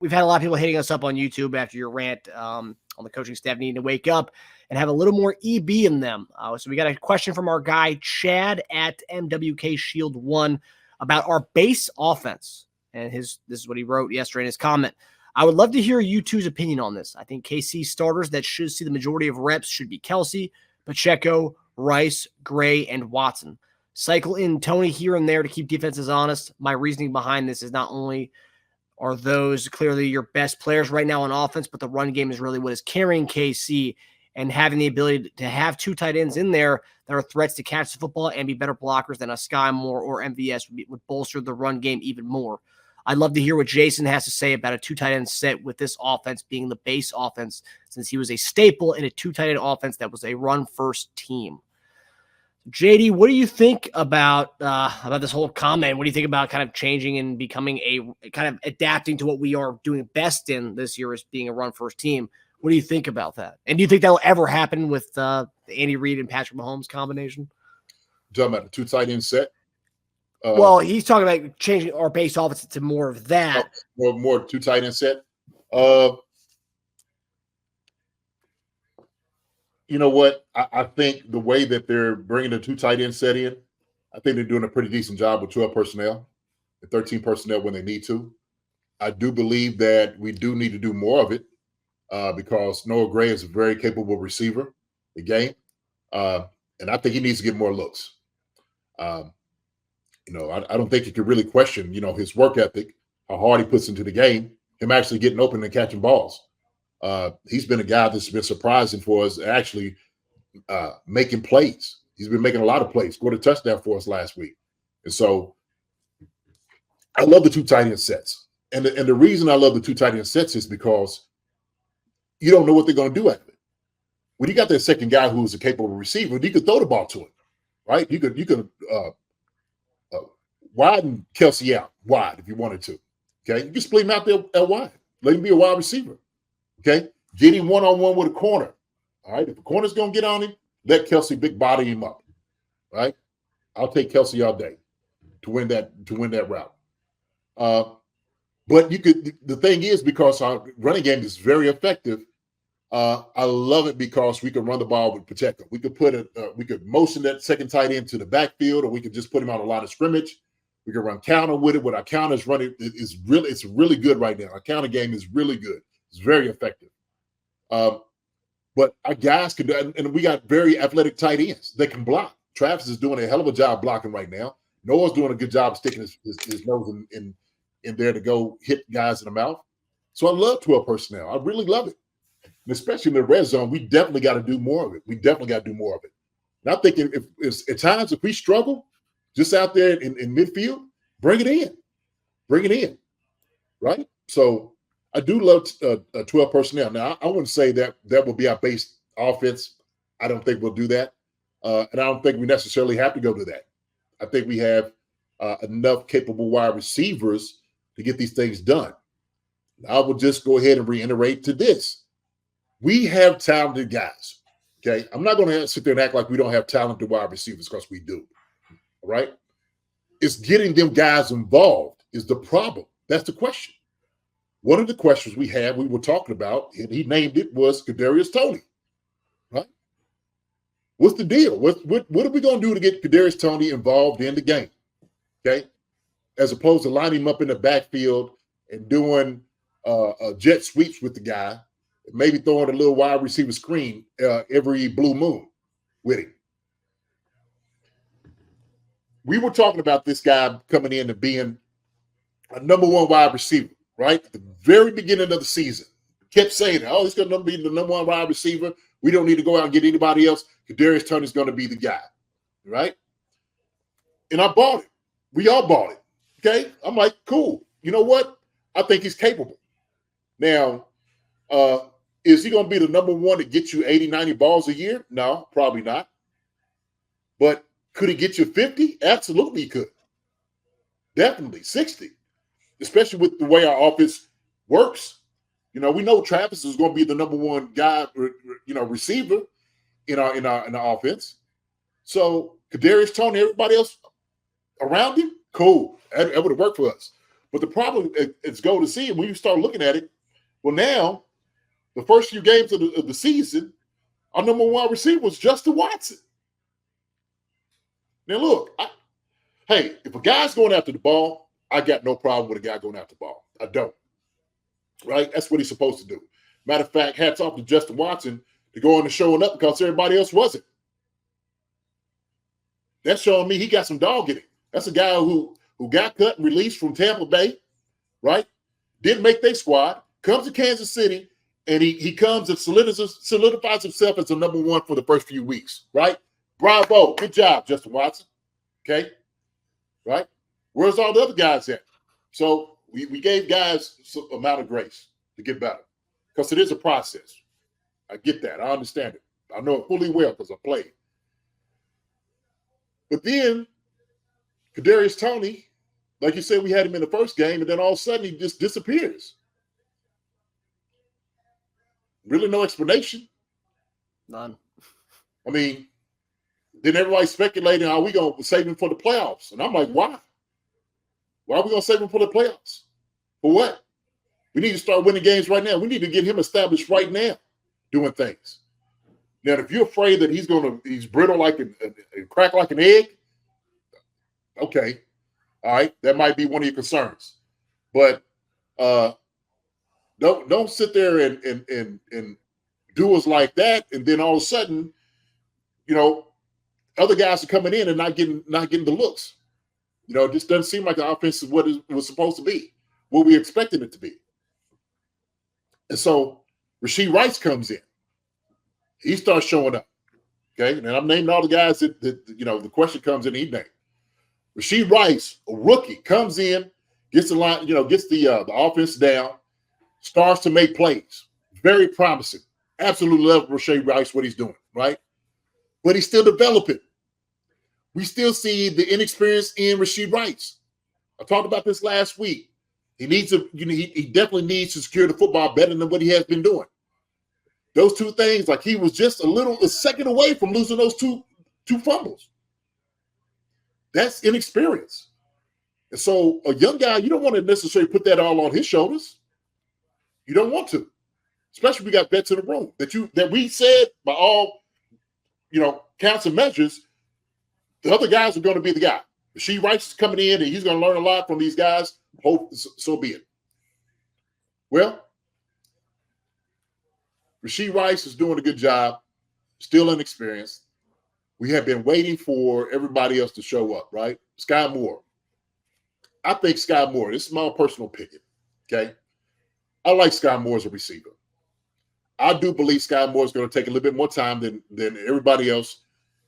we've had a lot of people hitting us up on YouTube after your rant on the coaching staff needing to wake up and have a little more EB in them. So we got a question from our guy, Chad at MWK Shield 1 about our base offense. And this is what he wrote yesterday in his comment. I would love to hear you two's opinion on this. I think KC starters that should see the majority of reps should be Kelce, Pacheco, Rice, Gray, and Watson. Cycle in Toney here and there to keep defenses honest. My reasoning behind this is not only are those clearly your best players right now on offense, but the run game is really what is carrying KC, and having the ability to have two tight ends in there that are threats to catch the football and be better blockers than a Skyy Moore or MVS would bolster the run game even more. I'd love to hear what Jason has to say about a two tight end set with this offense being the base offense, since he was a staple in a two tight end offense that was a run first team. JD, what do you think about this whole comment? What do you think about kind of changing and becoming a kind of adapting to what we are doing best in this year as being a run first team? What do you think about that? And do you think that will ever happen with the Andy Reid and Patrick Mahomes combination? Talking about the two tight end set. Well, he's talking about changing our base offense to more of that. More two tight end set. You know what? I think the way that they're bringing the two tight end set in, I think they're doing a pretty decent job with 12 personnel and 13 personnel when they need to. I do believe that we do need to do more of it because Noah Gray is a very capable receiver, the game. And I think he needs to get more looks. I don't think you can really question, his work ethic, how hard he puts into the game, him actually getting open and catching balls. He's been a guy that's been surprising for us, actually making plays. He's been making a lot of plays, scored a touchdown for us last week. And so I love the two tight end sets. And the reason I love the two tight end sets is because you don't know what they're going to do out of it. When you got that second guy who's a capable receiver, you could throw the ball to him, right? You could widen Kelce out wide if you wanted to. Okay, you can split him out there at wide. Let him be a wide receiver. Okay, get him one-on-one with a corner. All right, if a corner's going to get on him, let Kelce big body him up. Right, I'll take Kelce all day to win that route. But the thing is, because our running game is very effective, I love it because we can run the ball with Pacheco. We could motion that second tight end to the backfield, or we could just put him on a line of scrimmage. We can run counter with it. What our counter is running it's really good right now. Our counter game is really good. It's very effective. But our guys can do, and we got very athletic tight ends. They can block. Travis is doing a hell of a job blocking right now. Noah's doing a good job sticking his nose in there to go hit guys in the mouth. So I love 12 personnel. I really love it. And especially in the red zone, we definitely got to do more of it. And I think if at times if we struggle just out there in midfield, bring it in. Right? So I do love 12 personnel. Now, I wouldn't say that will be our base offense. I don't think we'll do that. And I don't think we necessarily have to go to that. I think we have enough capable wide receivers to get these things done. I will just go ahead and reiterate to this. We have talented guys, okay? I'm not going to sit there and act like we don't have talented wide receivers, because we do, all right? It's getting them guys involved is the problem. That's the question. One of the questions we were talking about, and he named it, was Kadarius Toney, right? What's the deal? What are we going to do to get Kadarius Toney involved in the game, okay? As opposed to lining him up in the backfield and doing jet sweeps with the guy, maybe throwing a little wide receiver screen every blue moon with him. We were talking about this guy coming in and being a number one wide receiver, right? At the very beginning of the season. Kept saying, oh, he's going to be the number one wide receiver. We don't need to go out and get anybody else. Kadarius Toney's going to be the guy, right? And I bought it. We all bought it, okay? I'm like, cool. You know what? I think he's capable. Now, is he going to be the number one to get you 80, 90 balls a year? No, probably not. But could he get you 50? Absolutely he could. Definitely 60, especially with the way our offense works. We know Travis is going to be the number one guy, receiver in our offense. So Kadarius Toney, everybody else around him, cool. That would have worked for us. But the problem is go to see it when you start looking at it. Well, now the first few games of the season, our number one receiver was Justin Watson. Now look, hey, if a guy's going after the ball, I got no problem with a guy going after the ball. I don't. Right? That's what he's supposed to do. Matter of fact, hats off to Justin Watson to go on and showing up because everybody else wasn't. That's showing me he got some dog in it. That's a guy who got cut and released from Tampa Bay, right? Didn't make their squad, comes to Kansas City, and he comes and solidifies himself as the number one for the first few weeks, right? Bravo. Good job, Justin Watson. Okay? Right? Where's all the other guys at? So we gave guys some amount of grace to get better because it is a process. I get that. I understand it. I know it fully well because I played. But then, Kadarius Toney, like you said, we had him in the first game, and then all of a sudden he just disappears. Really no explanation. None. I mean, then everybody's speculating, are we going to save him for the playoffs? And I'm like, why? Why are we going to save him for the playoffs? For what? We need to start winning games right now. We need to get him established right now doing things. Now, if you're afraid that he's brittle like a crack like an egg, okay. All right. That might be one of your concerns. But don't sit there and do us like that. And then all of a sudden, other guys are coming in and not getting the looks. It just doesn't seem like the offense is what it was supposed to be, what we expected it to be. And so Rashee Rice comes in. He starts showing up. Okay. And I'm naming all the guys that the question comes in, he named. Rashee Rice, a rookie, comes in, gets the line, gets the offense down, starts to make plays. Very promising. Absolutely love Rashee Rice, what he's doing, right? But he's still developing. We still see the inexperience in Rashee Rice. I talked about this last week. He needs to, he definitely needs to secure the football better than what he has been doing. Those two things, like he was just a second away from losing those two fumbles. That's inexperience. And so a young guy, you don't want to necessarily put that all on his shoulders. You don't want to. Especially if we got vets in the room that we said by all, counts and measures, the other guys are going to be the guy. Rashee Rice is coming in and he's going to learn a lot from these guys. Hope so be it. Well, Rashee Rice is doing a good job, still inexperienced. We have been waiting for everybody else to show up, right? Skyy Moore. I think Skyy Moore, this is my personal opinion, okay? I like Skyy Moore as a receiver. I do believe Skyy Moore is going to take a little bit more time than everybody else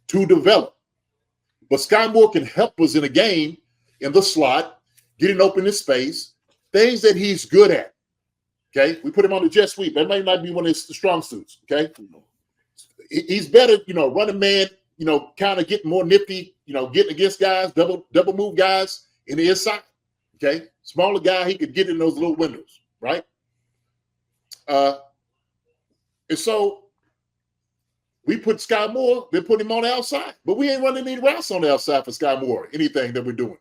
to develop. But Skyy Moore can help us in a game in the slot, getting open in space, things that he's good at. Okay, we put him on the jet sweep. That may not be one of his strong suits. Okay, he's better, running man. Kind of getting more nifty. Getting against guys, double move guys in the inside. Okay, smaller guy, he could get in those little windows, right? And so we put Skyy Moore. They put him on the outside, but we ain't running any routes on the outside for Skyy Moore. Anything that we're doing,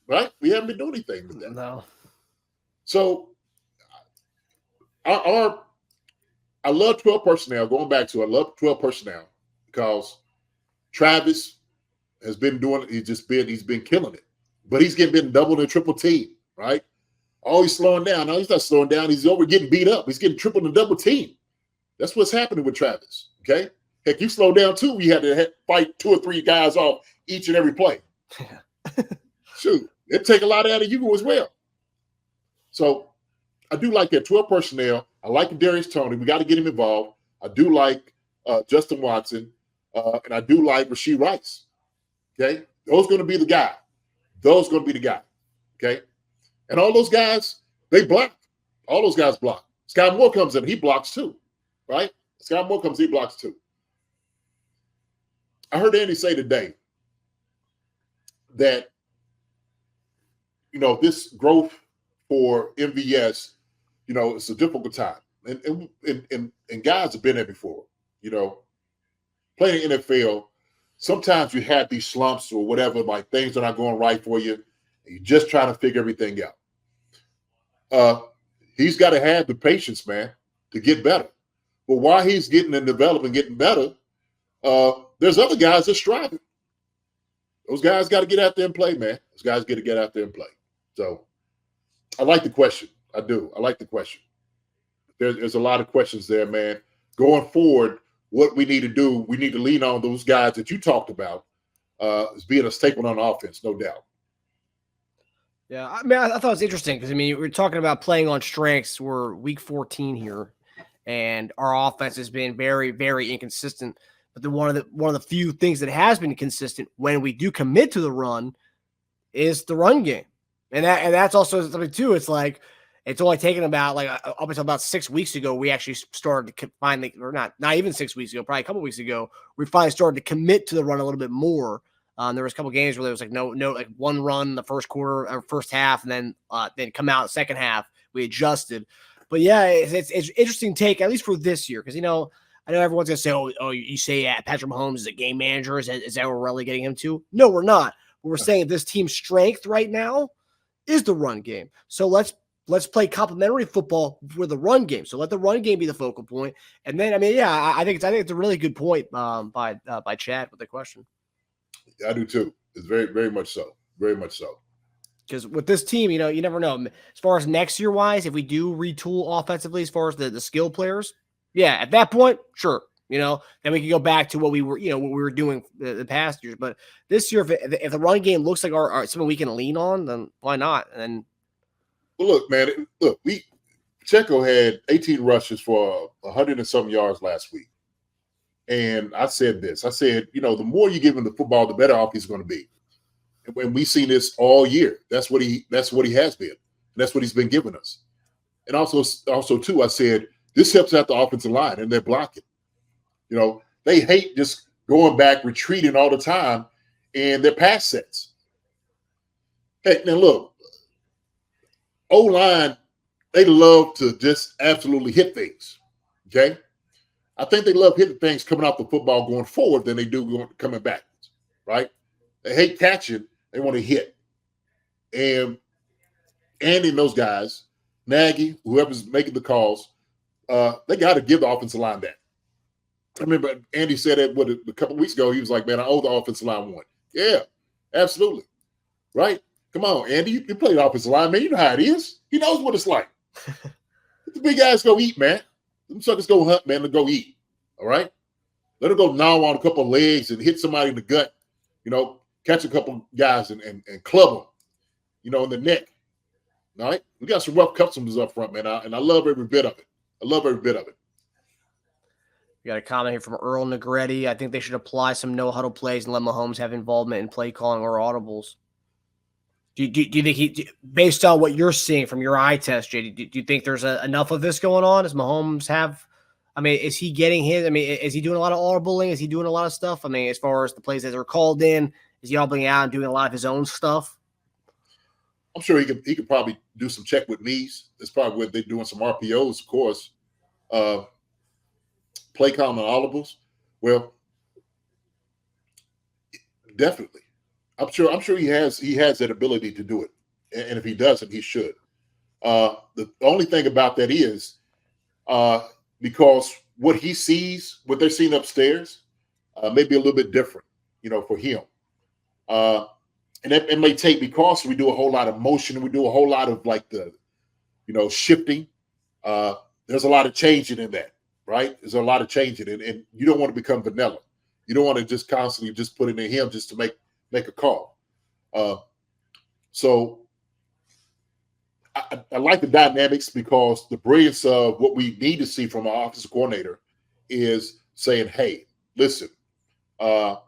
right? We haven't been doing anything with that. No. So. I love 12 personnel. Going back to it, I love 12 personnel because Travis has been doing it. He's been killing it. But he's been double and triple team, right? Always slowing down. No, he's not slowing down. He's over getting beat up. He's getting triple and double team. That's what's happening with Travis. Okay. Heck, you slow down too. We had to fight 2 or 3 guys off each and every play. Shoot, it take a lot out of you as well. So. I do like that 12 personnel. I like Kadarius Toney. We got to get him involved. I do like Justin Watson, and I do like Rashee Rice. Okay, those going to be the guy. Those going to be the guy. Okay, and all those guys, they block. All those guys block. Skyy Moore comes in, he blocks too, right? Skyy Moore comes, he blocks too. I heard Andy say today that this growth for MVS. It's a difficult time. And guys have been there before. Playing in the NFL, sometimes you have these slumps or whatever, like things are not going right for you. You're just trying to figure everything out. He's got to have the patience, man, to get better. But while he's getting and developing, getting better, there's other guys that's striving. Those guys got to get out there and play, man. Those guys got to get out there and play. So I like the question. I do. I like the question. There's a lot of questions there, man. Going forward, what we need to do, we need to lean on those guys that you talked about as being a staple on offense, no doubt. Yeah, I mean, I thought it was interesting because, I mean, we're talking about playing on strengths. We're week 14 here, and our offense has been very, very inconsistent. But one of the few things that has been consistent when we do commit to the run is the run game, and that's also something too. It's like it's only taken about up until about 6 weeks ago we actually started to finally, or not even 6 weeks ago, probably a couple weeks ago, we finally started to commit to the run a little bit more. There was a couple games where there was no like one run in the first quarter or first half, and then come out second half. We adjusted, but yeah, it's interesting take, at least for this year, because I know everyone's gonna say, oh, you say Patrick Mahomes is a game manager. Is that what we're relegating him to? No, we're not. But we're saying this team's strength right now is the run game. So let's play complementary football for the run game. So let the run game be the focal point. And then I think it's a really good point by Chad with the question. I do too. It's very, very much so. Very much so. Because with this team, you never know. As far as next year wise, if we do retool offensively, as far as the skill players, yeah, at that point, sure. Then we can go back to what we were doing the past years. But this year, if the run game looks like our something we can lean on, then why not? And well, look, man, Pacheco had 18 rushes for 100 and some yards last week. And I said this. I said, the more you give him the football, the better off he's going to be. And we've seen this all year. That's what he has been. And that's what he's been giving us. And also too, I said, this helps out the offensive line, and they're blocking. They hate just going back, retreating all the time, and their pass sets. Hey, now look, O-line, they love to just absolutely hit things, okay? I think they love hitting things coming off the football going forward than they do coming backwards, right? They hate catching. They want to hit. And Andy and those guys, Nagy, whoever's making the calls, they got to give the offensive line that. I remember Andy said that a couple of weeks ago. He was like, man, I owe the offensive line one. Yeah, absolutely. Right? Come on, Andy. You play the offensive line, man. You know how it is. He knows what it's like. Let the big guys go eat, man. Them suckers go hunt, man, to go eat. All right? Let them go gnaw on a couple of legs and hit somebody in the gut. Catch a couple guys and club them, in the neck. All right? We got some rough customers up front, man, and I love every bit of it. I love every bit of it. We got a comment here from Earl Negretti. I think they should apply some no-huddle plays and let Mahomes have involvement in play calling or audibles. Do you think based on what you're seeing from your eye test, JD, do you think there's enough of this going on? Does Mahomes have – is he getting his – is he doing a lot of audibling? Is he doing a lot of stuff? As far as the plays that are called in, is he audibling out and doing a lot of his own stuff? I'm sure he could probably do some check with knees. That's probably what they're doing, some RPOs, of course. Play calling and audibles. Well, definitely. I'm sure he has that ability to do it. And if he doesn't, he should. The only thing about that is because what he sees, what they're seeing upstairs, may be a little bit different, for him. And it may take, because we do a whole lot of motion, we do a whole lot of like the, shifting. There's a lot of changing in that, right? There's a lot of changing, and you don't want to become vanilla. You don't want to just constantly just put it in him just to make a call. So I like the dynamics, because the brilliance of what we need to see from our offensive coordinator is saying, hey, listen, I'm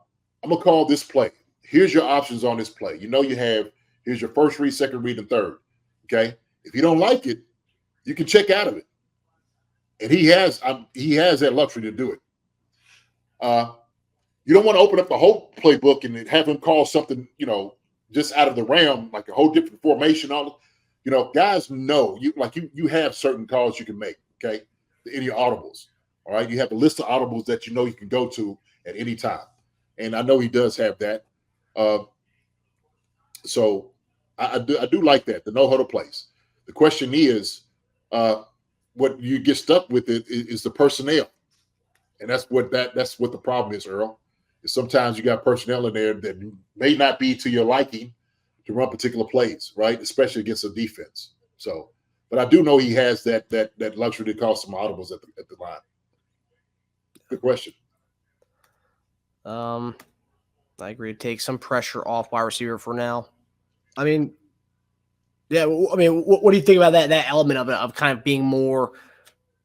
going to call this play. Here's your options on this play. Here's your first read, second read, and third. Okay? If you don't like it, you can check out of it. And he has that luxury to do it. You don't want to open up the whole playbook and have him call something, just out of the realm, like a whole different formation. Guys know you have certain calls you can make, okay, in your audibles. All right. You have a list of audibles that you can go to at any time. And I know he does have that. So I do like that, the no huddle plays. The question is, what you get stuck with is the personnel, and that's what the problem is, Earl. Is sometimes you got personnel in there that may not be to your liking to run particular plays, right? Especially against a defense. So, but I do know he has that luxury to call some audibles at the line. Good question. I agree. Take some pressure off wide receiver for now. I mean, yeah. I mean, what do you think about that element of it, of kind of being more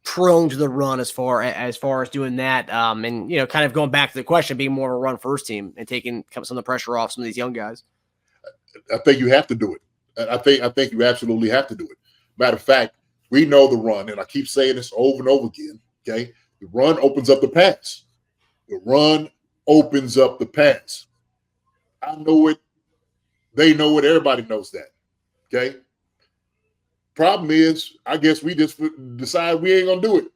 prone to the run as far as doing that? And kind of going back to the question, being more of a run first team and taking some of the pressure off some of these young guys. I think you have to do it. I think you absolutely have to do it. Matter of fact, we know the run, and I keep saying this over and over again. Okay, the run opens up the pass. The run opens up the pass. I know it. They know it. Everybody knows that. Okay. Problem is, I guess we just decide we ain't gonna do it.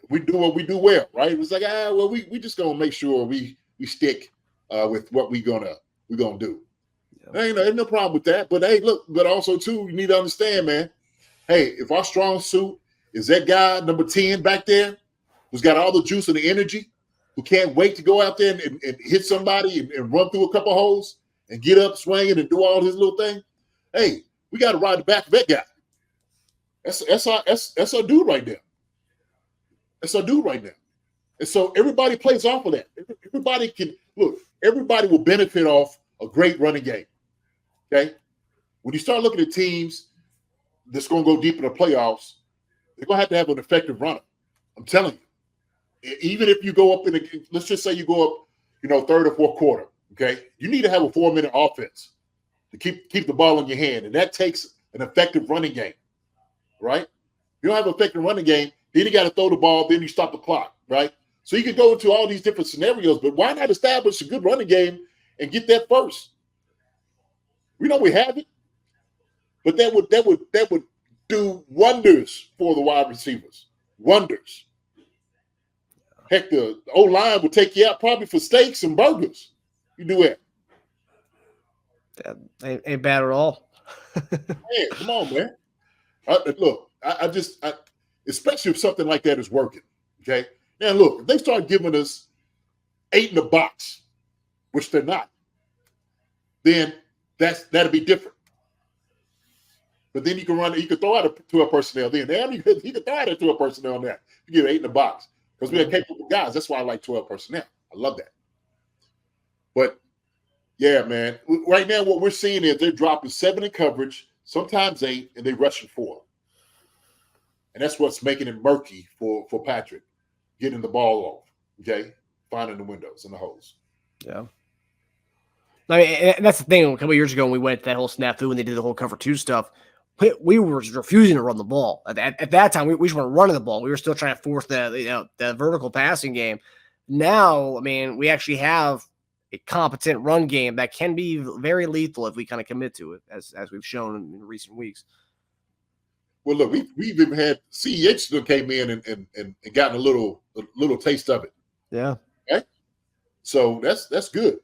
We do what we do well, right? It's like, well, we just gonna make sure we stick with what we gonna do. Yeah. Ain't no problem with that. But hey, look, but also too, you need to understand, man. Hey, if our strong suit is that guy number 10 back there, who's got all the juice and the energy, who can't wait to go out there and hit somebody and run through a couple holes and get up swinging and do all his little thing. Hey, we got to ride the back of that guy. That's our dude right there. That's our dude right now. And so everybody plays off of that. Everybody will benefit off a great running game. Okay? When you start looking at teams that's going to go deep in the playoffs, they're going to have an effective runner. I'm telling you. Even if you go up let's just say you go up, third or fourth quarter, okay? You need to have a 4-minute offense to keep the ball in your hand, and that takes an effective running game, right? You don't have an effective running game, then you got to throw the ball, then you stop the clock, right? So you can go into all these different scenarios, but why not establish a good running game and get that first? We know we have it, but that would do wonders for the wide receivers. Wonders. Heck, the O-line would take you out probably for steaks and burgers. You do that. That ain't bad at all. Man, come on, man. Look, especially if something like that is working, okay? Now, look, if they start giving us 8 in the box, which they're not, then that'll be different. But then you can throw out to a personnel then. You can throw out to a personnel on that. You give 8 in the box. Because we have capable guys. That's why I like 12 personnel. I love that. But, yeah, man, right now what we're seeing is they're dropping 7 in coverage, sometimes 8, and they're rushing 4. And that's what's making it murky for Patrick, getting the ball off, okay, finding the windows and the holes. Yeah. I mean, and that's the thing. A couple of years ago when we went that whole snafu and they did the whole cover 2 stuff, we were refusing to run the ball. At that time, we just weren't running the ball. We were still trying to force the vertical passing game. Now, I mean, we actually have a competent run game that can be very lethal if we kind of commit to it, as we've shown in recent weeks. Well, look, we've even had CEH that came in and gotten a little taste of it. Yeah. Okay? So that's good.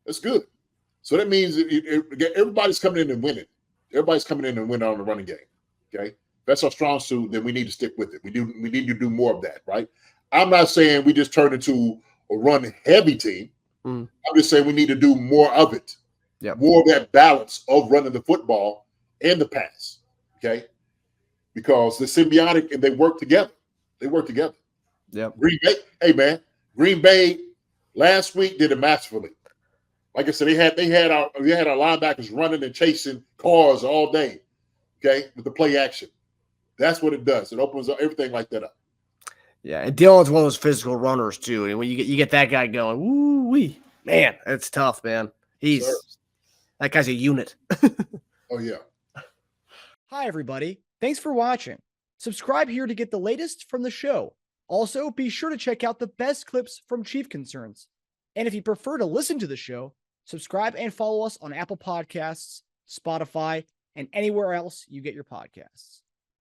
That's good. So that means everybody's coming in and winning. Everybody's coming in and winning on the running game. Okay, if that's our strong suit, then we need to stick with it. We need to do more of that, right? I'm not saying we just turn into a run-heavy team. I'm just saying we need to do more of it. Yep. More of that balance of running the football and the pass. Okay, because they're symbiotic and they work together. Yeah. Green Bay, hey man, Green Bay last week did it masterfully. Like I said, we had our linebackers running and chasing cars all day, okay, with the play action. That's what it does. It opens up everything like that up. Yeah, and Dylan's one of those physical runners too. And when you get that guy going, woo-wee, man, it's tough, man. That guy's a unit. Oh yeah. Hi everybody. Thanks for watching. Subscribe here to get the latest from the show. Also, be sure to check out the best clips from Chief Concerns. And if you prefer to listen to the show, subscribe and follow us on Apple Podcasts, Spotify, and anywhere else you get your podcasts.